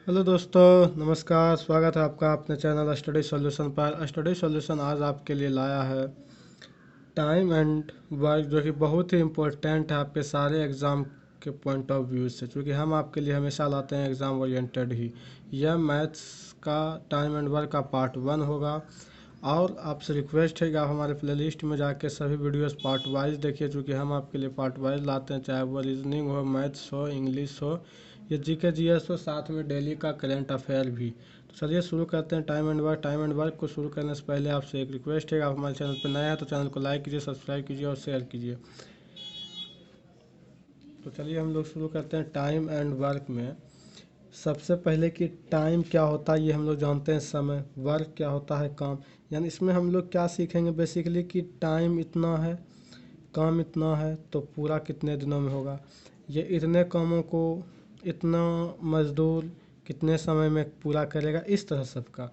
Hello दोस्तों, नमस्कार। स्वागत है आपका अपने चैनल स्टडी सॉल्यूशन पर। स्टडी सॉल्यूशन आज आपके लिए लाया है टाइम एंड वर्क, जो कि बहुत ही इम्पोर्टेंट है आपके सारे एग्ज़ाम के पॉइंट ऑफ व्यू से, क्योंकि हम आपके लिए हमेशा लाते हैं एग्ज़ाम ओरिएंटेड ही। यह मैथ्स का टाइम एंड वर्क का पार्ट 1 होगा और आपसे रिक्वेस्ट है कि आप हमारे प्लेलिस्ट में जाके सभी वीडियोस पार्ट वाइज देखिए, क्योंकि हम आपके लिए पार्ट वाइज लाते हैं, चाहे वो रीजनिंग हो, मैथ्स हो, इंग्लिश हो, ये जीके जीएस हो, साथ में डेली का करंट अफेयर भी। तो चलिए शुरू करते हैं time and work. Time and work को शुरू करने से पहले आपसे एक रिक्वेस्ट है, आप हमारे चैनल पर नए हैं तो चैनल को लाइक कीजिए, सब्सक्राइब कीजिए और शेयर कीजिए। तो चलिए हम लोग शुरू करते हैं टाइम एंड वर्क में। सबसे पहले कि टाइम क्या होता है ये हम लोग जानते हैं, समय। वर्क क्या होता है, काम। यानी इसमें हम लोग क्या सीखेंगे बेसिकली कि टाइम इतना है, काम इतना है, तो पूरा कितने दिनों में होगा। ये इतने कामों को इतना मजदूर कितने समय में पूरा करेगा, इस तरह सबका।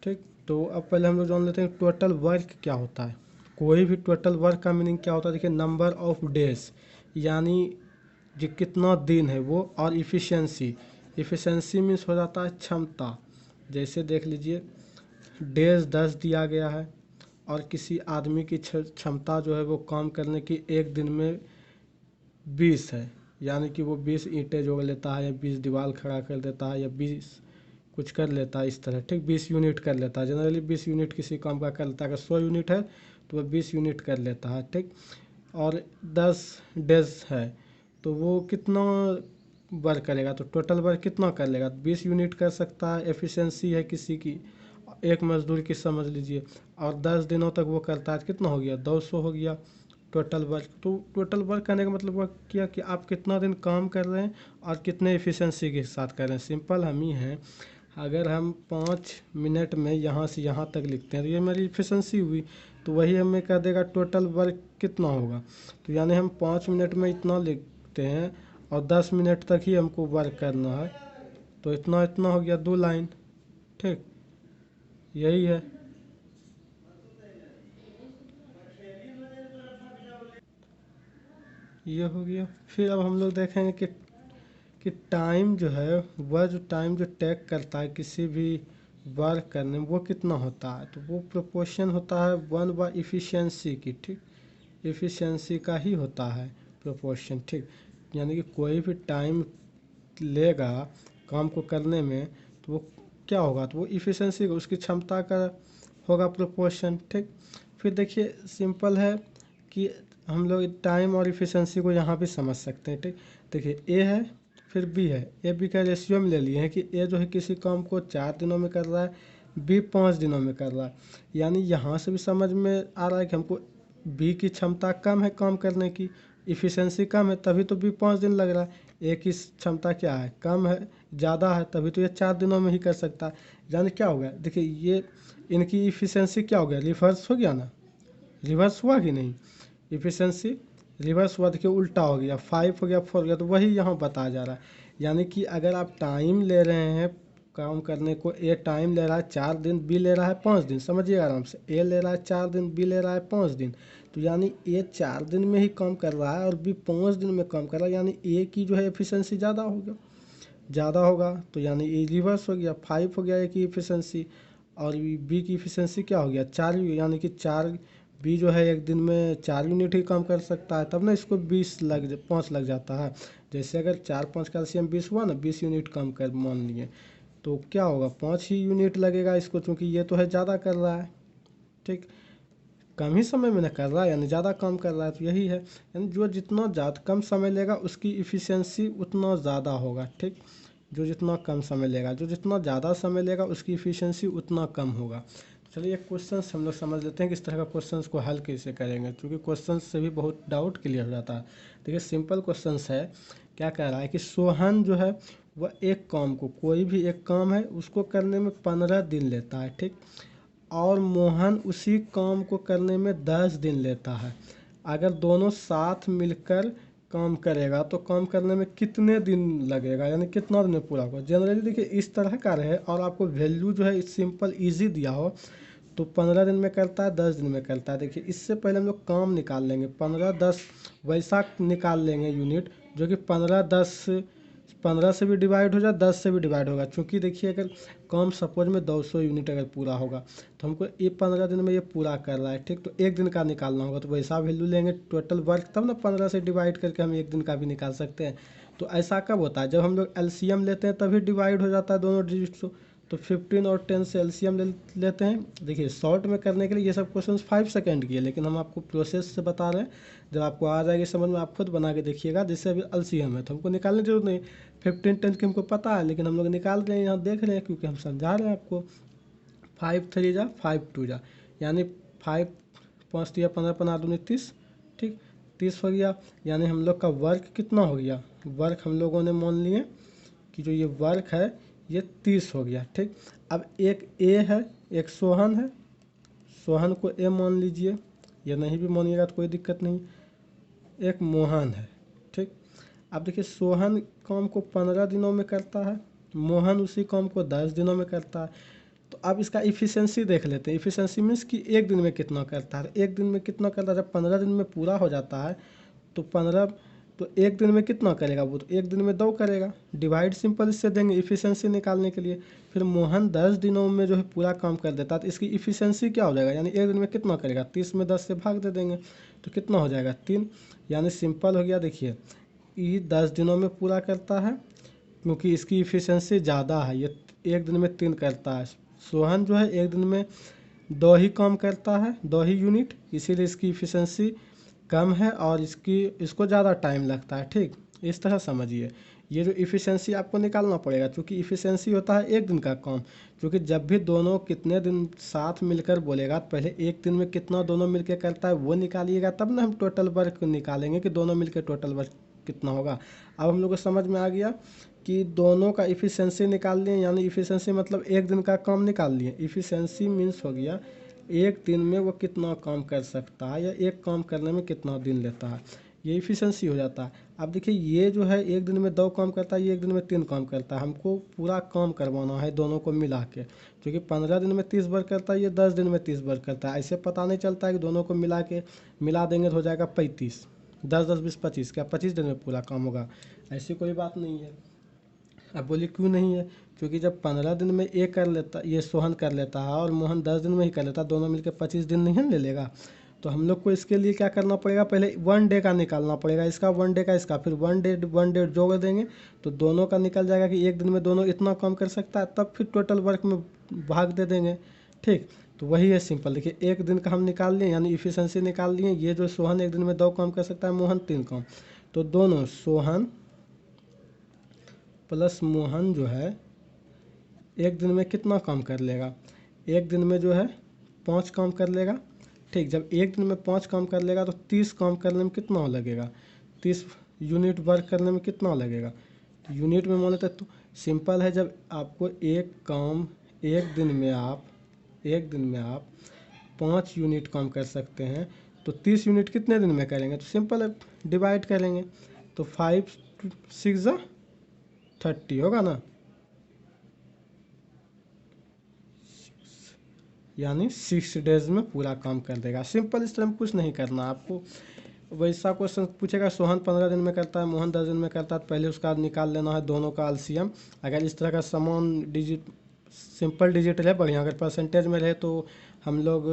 ठीक, तो अब पहले हम लोग जान लेते हैं टोटल वर्क क्या होता है। कोई भी टोटल वर्क का मीनिंग क्या होता है, देखिए नंबर ऑफ डेज, यानी जो कितना दिन है वो, और इफ़िशियंसी। इफ़िशियंसी मीन्स हो जाता है क्षमता। जैसे देख लीजिए, डेज 10 दिया गया है और किसी आदमी की क्षमता जो है वो काम करने की एक दिन में 20 है, यानी कि वो 20 ईंटें जोड़ लेता है, या 20 दीवार खड़ा कर देता है, या 20 कुछ कर लेता है इस तरह। ठीक, 20 यूनिट कर लेता है। जनरली 20 यूनिट किसी काम का कर लेता है। अगर 100 यूनिट है तो वह 20 यूनिट कर लेता है। ठीक, और 10 डेज है तो वो कितना वर्क करेगा, तो टोटल वर्क कितना कर लेगा, 20 यूनिट कर सकता है। एफिशिएंसी है किसी की, एक मजदूर की समझ लीजिए, और 10 दिनों तक वो करता है, कितना हो गया, 200 हो गया टोटल वर्क। तो टोटल वर्क करने का मतलब वो किया कि आप कितना दिन काम कर रहे हैं और कितने एफिशिएंसी के साथ कर रहे हैं। सिंपल हम ही हैं, अगर हम 5 मिनट में यहाँ से यहाँ तक लिखते हैं तो ये मेरी एफिशिएंसी हुई, तो वही हमें कह देगा टोटल वर्क कितना होगा। तो यानी हम 5 मिनट में इतना लिखते हैं और 10 मिनट तक ही हमको वर्क करना है, तो इतना इतना हो गया 2 लाइन। ठीक, यही है। ये हो गया। फिर अब हम लोग देखेंगे कि टाइम जो है, वह जो टाइम जो टेक करता है किसी भी वर्क करने में, वो कितना होता है, तो वो प्रोपोर्शन होता है 1/इफ़िशियंसी की। ठीक, इफ़िशियंसी का ही होता है प्रोपोर्शन। ठीक, यानी कि कोई भी टाइम लेगा काम को करने में, तो वो क्या होगा, तो वो इफ़िशियंसी उसकी क्षमता का होगा प्रोपोर्शन। ठीक, फिर देखिए सिंपल है कि हम लोग टाइम और इफ़िशियंसी को यहाँ भी समझ सकते हैं। ठीक, देखिए ए है फिर बी है, ए बी का रेशियो में ले लिए हैं कि ए जो है किसी काम को 4 दिनों में कर रहा है, बी 5 दिनों में कर रहा है। यानी यहाँ से भी समझ में आ रहा है कि हमको बी की क्षमता कम है काम करने की, इफ़िशियंसी कम है, तभी तो बी 5 दिन लग रहा है। ए की क्षमता क्या है, कम है, ज़्यादा है, तभी तो ये 4 दिनों में ही कर सकता है। यानी क्या हो गया, देखिए ये इनकी इफ़िशियंसी क्या हो गया, रिवर्स हो गया ना। रिवर्स हुआ कि नहीं, इफ़िशियंसी रिवर्स हुआ, देखिए उल्टा हो गया, 5 हो गया 4 हो गया, तो वही यहाँ बताया जा रहा है। यानी कि अगर आप टाइम ले रहे हैं काम करने को, ए टाइम ले रहा है 4 दिन, बी ले रहा है 5 दिन, समझिए आराम से, ए ले रहा है 4 दिन, बी ले रहा है 5 दिन, तो यानी ए 4 दिन में ही काम कर रहा है और बी 5 दिन में काम कर रहा है, यानी ए की जो है एफिशिएंसी ज़्यादा होगा, तो यानी ए रिवर्स हो गया, 5 हो गया ए की एफिशिएंसी, और बी की एफिशिएंसी क्या हो गया, 4, यानी कि 4, बी जो है एक दिन में 4 यूनिट ही काम कर सकता है, तब ना इसको 5 लग जाता है। जैसे अगर 4 5 का LCM 20 हुआ ना, 20 यूनिट काम कर मान लिए, तो क्या होगा, 5 ही यूनिट लगेगा इसको, क्योंकि ये तो है ज़्यादा कर रहा है। ठीक, कम ही समय में न कर रहा है, यानी ज़्यादा काम कर रहा है, तो यही है। यानी जो जितना ज़्यादा कम समय लेगा उसकी इफ़िशियंसी उतना ज़्यादा होगा। ठीक, जो जितना कम समय लेगा, जो जितना ज़्यादा समय लेगा उसकी इफ़िशियंसी उतना कम होगा। तो चलिए एक क्वेश्चन हम लोग समझ लेते हैं कि इस तरह का क्वेश्चन को हल कैसे करेंगे, क्योंकि क्वेश्चन से भी बहुत डाउट क्लियर हो जाता है। देखिए सिंपल क्वेश्चन है, क्या कह रहा है कि सोहन जो है वह एक काम को, कोई भी एक काम है उसको करने में 15 दिन लेता है। ठीक, और मोहन उसी काम को करने में 10 दिन लेता है। अगर दोनों साथ मिलकर काम करेगा तो काम करने में कितने दिन लगेगा, यानी कितना दिन में पूरा होगा। जनरली देखिए इस तरह का रहे और आपको वैल्यू जो है सिंपल इजी दिया हो, तो 15 दिन में करता है, 10 दिन में करता है। देखिए इससे पहले हम लोग काम निकाल लेंगे, 15 10 वैसा निकाल लेंगे यूनिट, जो कि 15 10 15 से भी डिवाइड हो जाए, 10 से भी डिवाइड होगा, क्योंकि देखिए अगर काम सपोज में 200 यूनिट अगर पूरा होगा तो हमको ये 15 दिन में ये पूरा कर रहा है, ठीक। तो एक दिन का निकालना होगा तो वैसा वैल्यू लेंगे टोटल वर्क, तब ना 15 से डिवाइड करके हम एक दिन का भी निकाल सकते हैं। तो ऐसा कब होता है, जब हम लोग एलसीएम लेते हैं तभी डिवाइड हो जाता है दोनों डिजिट को। तो 15 और 10 से एलसीएम लेते हैं। देखिए शॉर्ट में करने के लिए ये सब क्वेश्चन 5 सेकंड की है, लेकिन हम आपको प्रोसेस से बता रहे हैं। जब आपको आ जाएगी समझ में आप खुद बना के देखिएगा। जैसे अभी एलसीएम है तो हमको निकालने की जरूरत नहीं, 15 10 की हमको पता है, लेकिन हम लोग निकाल रहे हैं, यहाँ देख रहे हैं क्योंकि हम समझा रहे हैं आपको। 5 3 जा 5 2 जा, यानी 5 5 3 15 15 दूनी 30, ठीक। 30 हो गया, यानी हम लोग का वर्क कितना हो गया, वर्क हम लोगों ने मान लिए कि जो ये वर्क है ये 30 हो गया, ठीक। अब एक ए है, एक सोहन है, सोहन को ए मान लीजिए, या नहीं भी मानिएगा तो कोई दिक्कत नहीं। एक मोहन है, ठीक। अब देखिए सोहन काम को 15 दिनों में करता है, मोहन उसी काम को 10 दिनों में करता है। तो अब इसका इफ़िशेंसी देख लेते हैं। इफ़िशेंसी मीन्स कि एक दिन में कितना करता है, एक दिन में कितना करता है। जब 15 दिन में पूरा हो जाता है तो 15, तो एक दिन में कितना करेगा वो, तो एक दिन में 2 करेगा। डिवाइड सिंपल इससे देंगे इफ़िशेंसी निकालने के लिए। फिर मोहन 10 दिनों में जो है पूरा काम कर देता है, तो इसकी इफ़िशेंसी क्या हो जाएगा, यानी एक दिन में कितना करेगा, 30 में 10 से भाग दे देंगे तो कितना हो जाएगा 3। यानी सिंपल हो गया। देखिए ये 10 दिनों में पूरा करता है क्योंकि इसकी इफ़िशेंसी ज़्यादा है, ये एक दिन में 3 करता है। सोहन जो है एक दिन में 2 ही काम करता है, 2 ही यूनिट, इसीलिए इसकी इफ़िशेंसी कम है और इसको ज़्यादा टाइम लगता है, ठीक। इस तरह समझिए। ये जो इफ़िशेंसी आपको निकालना पड़ेगा, क्योंकि इफ़िशेंसी होता है एक दिन का काम। क्योंकि जब भी दोनों कितने दिन साथ मिलकर बोलेगा, पहले एक दिन में कितना दोनों मिलकर करता है वो निकालिएगा, तब ना हम टोटल वर्क निकालेंगे कि दोनों मिलकर टोटल वर्क कितना होगा। अब हम लोग को समझ में आ गया कि दोनों का इफ़िशेंसी निकाल लिए, यानी इफ़िशेंसी मतलब एक दिन का काम निकाल लिए। इफ़िशेंसी मीन्स हो गया एक दिन में वो कितना काम कर सकता है या एक काम करने में कितना दिन लेता है, ये इफ़िशेंसी हो जाता है। अब देखिए ये जो है एक दिन में 2 काम करता है, ये एक दिन में 3 काम करता है। हमको पूरा काम करवाना है दोनों को मिला के, क्योंकि 15 दिन में 30 बार करता है, ये 10 दिन में 30 बार करता है। ऐसे पता नहीं चलता है कि दोनों को मिला देंगे तो हो जाएगा 35, 10 10 20 25, क्या 25 दिन में पूरा काम होगा, ऐसी कोई बात नहीं है। अब बोलिए क्यों नहीं है, क्योंकि जब 15 दिन में ये कर लेता, ये सोहन कर लेता है और मोहन 10 दिन में ही कर लेता है, दोनों मिलकर 25 दिन नहीं ले लेगा। तो हम लोग को इसके लिए क्या करना पड़ेगा, पहले 1 डे का निकालना पड़ेगा, इसका 1 डे का इसका, फिर 1 डे जोड़ देंगे तो दोनों का निकल जाएगा कि एक दिन में दोनों इतना काम कर सकता है, तब फिर टोटल वर्क में भाग दे देंगे, ठीक। तो वही है सिंपल। देखिए एक दिन का हम निकाल लिए, यानी इफ़िशेंसी निकाल लिए। ये जो सोहन एक दिन में 2 काम कर सकता है, मोहन 3 काम, तो दोनों सोहन प्लस मोहन जो है एक दिन में कितना काम कर लेगा, एक दिन में जो है 5 काम कर लेगा, ठीक। जब एक दिन में 5 काम कर लेगा तो 30 काम करने में कितना लगेगा, 30 यूनिट वर्क करने में कितना लगेगा, तो यूनिट में माने तो सिंपल है। जब आपको एक काम एक दिन में आप 5 यूनिट काम कर सकते हैं, तो 30 यूनिट कितने दिन में करेंगे, तो सिंपल है डिवाइड करेंगे, तो 5 6 30 होगा ना, यानी 6 डेज में पूरा काम कर देगा। सिंपल, इस तरह में कुछ नहीं करना आपको। वैसा क्वेश्चन पूछेगा सोहन 15 दिन में करता है, मोहन 10 दिन में करता है, तो पहले उसका निकाल लेना है दोनों का एलसीएम। अगर इस तरह का समान डिजिट सिंपल डिजिट रहे बढ़िया, अगर परसेंटेज में रहे तो हम लोग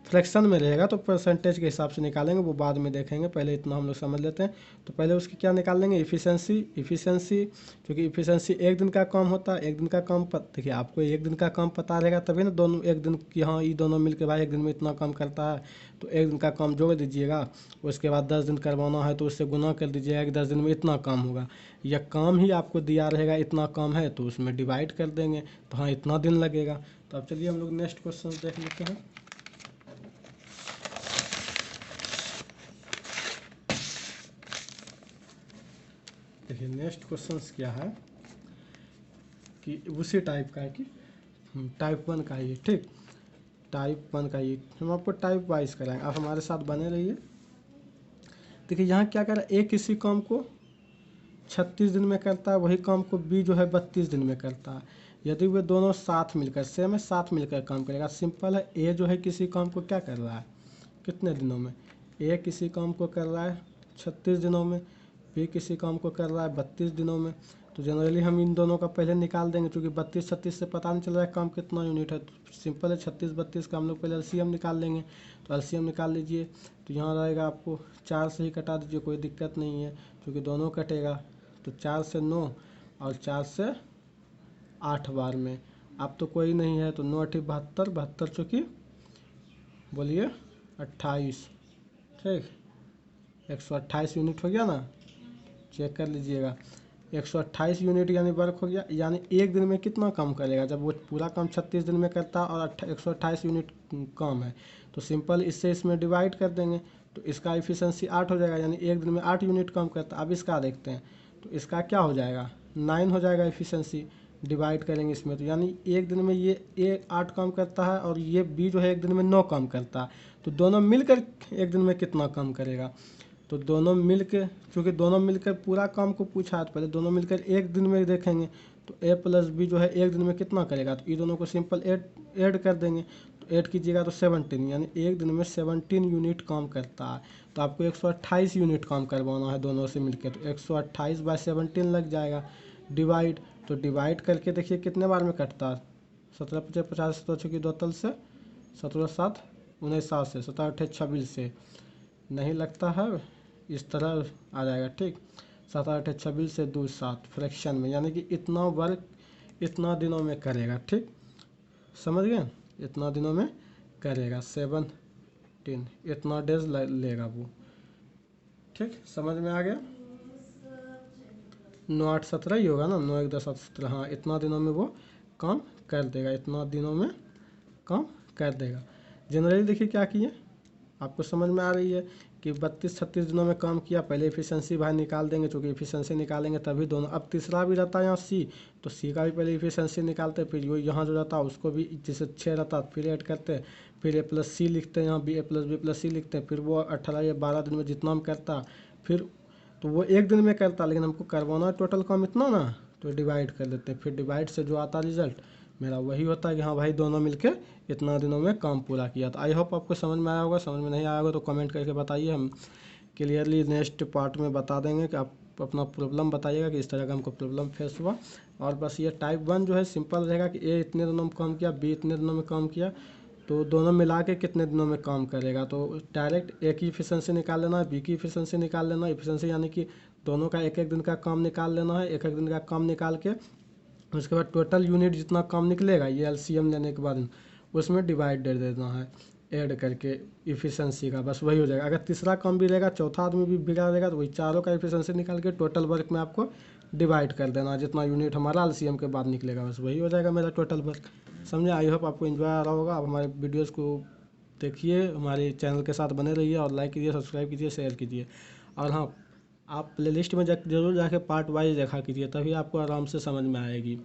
फ्रैक्शन में रहेगा तो परसेंटेज के हिसाब से निकालेंगे, वो बाद में देखेंगे, पहले इतना हम लोग समझ लेते हैं। तो पहले उसकी क्या निकाल लेंगे, इफ़िशेंसी, क्योंकि इफ़िशेंसी एक दिन का काम होता है। एक दिन का काम देखिए आपको एक दिन का काम पता रहेगा तभी ना दोनों एक दिन की, हाँ ये दोनों मिलकर भाई एक दिन में इतना काम करता है, तो एक दिन का काम जोड़ दीजिएगा। उसके बाद 10 दिन करवाना है तो उससे गुना कर दीजिएगा कि 10 दिन में इतना काम होगा, या काम ही आपको दिया रहेगा इतना काम है तो उसमें डिवाइड कर देंगे, तो हाँ इतना दिन लगेगा। तो अब चलिए हम लोग नेक्स्ट क्वेश्चन देख लेते हैं। देखिए नेक्स्ट क्वेश्चन क्या है कि उसी टाइप का है कि टाइप 1 का ही है, ठीक। टाइप 1 का ही हम आपको टाइप वाइज कराएंगे, आप हमारे साथ बने रहिए। देखिए यहाँ क्या कर रहा है, ए किसी काम को 36 दिन में करता है, वही काम को बी जो है 32 दिन में करता है। यदि वे दोनों साथ मिलकर सेम है, साथ मिलकर काम करेगा। सिंपल है, ए जो है किसी काम को क्या कर रहा है, कितने दिनों में, ए किसी काम को कर रहा है 36 दिनों में, फिर किसी काम को कर रहा है 32 दिनों में, तो जनरली हम इन दोनों का पहले निकाल देंगे, क्योंकि 32-36 से पता नहीं चल रहा है काम कितना यूनिट है। तो सिंपल है, 36-32 का हम लोग पहले एलसीएम निकाल लेंगे। तो एलसीएम निकाल लीजिए, तो यहाँ रहेगा आपको 4 से ही कटा दीजिए, कोई दिक्कत नहीं है क्योंकि दोनों कटेगा। तो 4 से 9 और 4 से 8 बार में, अब तो कोई नहीं है तो 9 8 72, 72 चौकी बोलिए 28, ठीक 128 यूनिट हो गया ना। चेक कर लीजिएगा, 128 यूनिट यानी वर्क हो गया। यानी एक दिन में कितना काम करेगा, जब वो पूरा काम 36 दिन में करता है और 128 यूनिट काम है, तो सिंपल इससे इसमें डिवाइड कर देंगे, तो इसका इफिशिएंसी 8 हो जाएगा, यानी एक दिन में 8 यूनिट काम करता है। अब इसका देखते हैं, तो इसका क्या हो जाएगा, 9 हो जाएगा इफिशिएंसी, डिवाइड करेंगे इसमें, तो यानी एक दिन में ये 8 काम करता है और ये बी जो है एक दिन में 9 काम करता है। तो दोनों मिलकर एक दिन में कितना काम करेगा, तो दोनों मिलकर, चूँकि दोनों मिलकर पूरा काम को पूछा है तो पहले दोनों मिलकर एक दिन में देखेंगे, तो ए प्लस बी जो है एक दिन में कितना करेगा, तो ये दोनों को सिंपल ऐड कर देंगे। तो ऐड कीजिएगा तो 17, यानी एक दिन में 17 यूनिट काम करता है। तो आपको 128 यूनिट काम करवाना है दोनों से मिलकर, तो 128/17 लग जाएगा। डिवाइड, तो डिवाइड करके देखिए कितने बार में कटता है, 17 × 50 50, 17 चौकी 2 तल से, 17 7 19 से, 17 8 26 से नहीं लगता है, इस तरह आ जाएगा, ठीक 7 8 26 से 2 7 फ्रैक्शन में, यानी कि इतना वर्क इतना दिनों में करेगा, ठीक समझ गए, इतना दिनों में करेगा, 17 इतना डेज लेगा वो, ठीक समझ में आ गया। 9 8 17 ही होगा ना, 9 1 10 7 17, हाँ इतना दिनों में वो काम कर देगा, इतना दिनों में काम कर देगा। जनरली देखिए क्या किए, आपको समझ में आ रही है कि 32-36 दिनों में काम किया। पहले इफिशिएंसी बाहर निकाल देंगे, क्योंकि इफिशिएंसी निकालेंगे तभी दोनों। अब तीसरा भी रहता है यहाँ सी, तो सी का भी पहले इफिशिएंसी निकालते, फिर जो यहाँ जो रहता है उसको भी, जैसे 6 रहता फिर ऐड करते, फिर ए प्लस सी लिखते हैं, यहाँ बी ए प्लस बी प्लस सी लिखते हैं, फिर वो 18 या 12 दिन में जितना हम करता, फिर तो वो एक दिन में करता, लेकिन हमको करवाना टोटल काम इतना ना, तो डिवाइड कर देते हैं। फिर डिवाइड से जो आता रिजल्ट मेरा वही होता है कि हाँ भाई दोनों मिलके इतना दिनों में काम पूरा किया। तो आई होप आपको समझ में आया होगा, समझ में नहीं आया होगा तो कमेंट करके बताइए, हम क्लियरली नेक्स्ट पार्ट में बता देंगे कि आप अपना प्रॉब्लम बताइएगा कि इस तरह का हमको प्रॉब्लम फेस हुआ। और बस ये टाइप 1 जो है सिंपल रहेगा कि ए इतने दिनों में काम किया, बी इतने दिनों में काम किया, तो दोनों मिला के कितने दिनों में काम करेगा। तो डायरेक्ट ए की इफिशिएंसी निकाल लेना है, बी की इफिशिएंसी निकाल लेना है। इफिशिएंसी यानी कि दोनों का एक एक दिन का काम निकाल लेना है, एक एक दिन का काम निकाल के उसके बाद टोटल यूनिट जितना काम निकलेगा ये एलसीएम लेने के बाद उसमें डिवाइड दे देना है ऐड करके इफिशिएंसी का, बस वही हो जाएगा। अगर तीसरा काम भी रहेगा, चौथा आदमी भी बिगा रहेगा, तो वही चारों का इफिशिएंसी निकाल के टोटल वर्क में आपको डिवाइड कर देना, जितना यूनिट हमारा एलसीएम के बाद निकलेगा बस वही हो जाएगा मेरा टोटल वर्क। समझे, आई होप आपको एंजॉय आ रहा होगा। आप हमारे वीडियोज़ को देखिए, हमारे चैनल के साथ बने रहिए और लाइक कीजिए, सब्सक्राइब कीजिए, शेयर कीजिए। और हाँ, आप प्लेलिस्ट में जरूर जाके पार्ट वाइज देखा कीजिए, तभी आपको आराम से समझ में आएगी।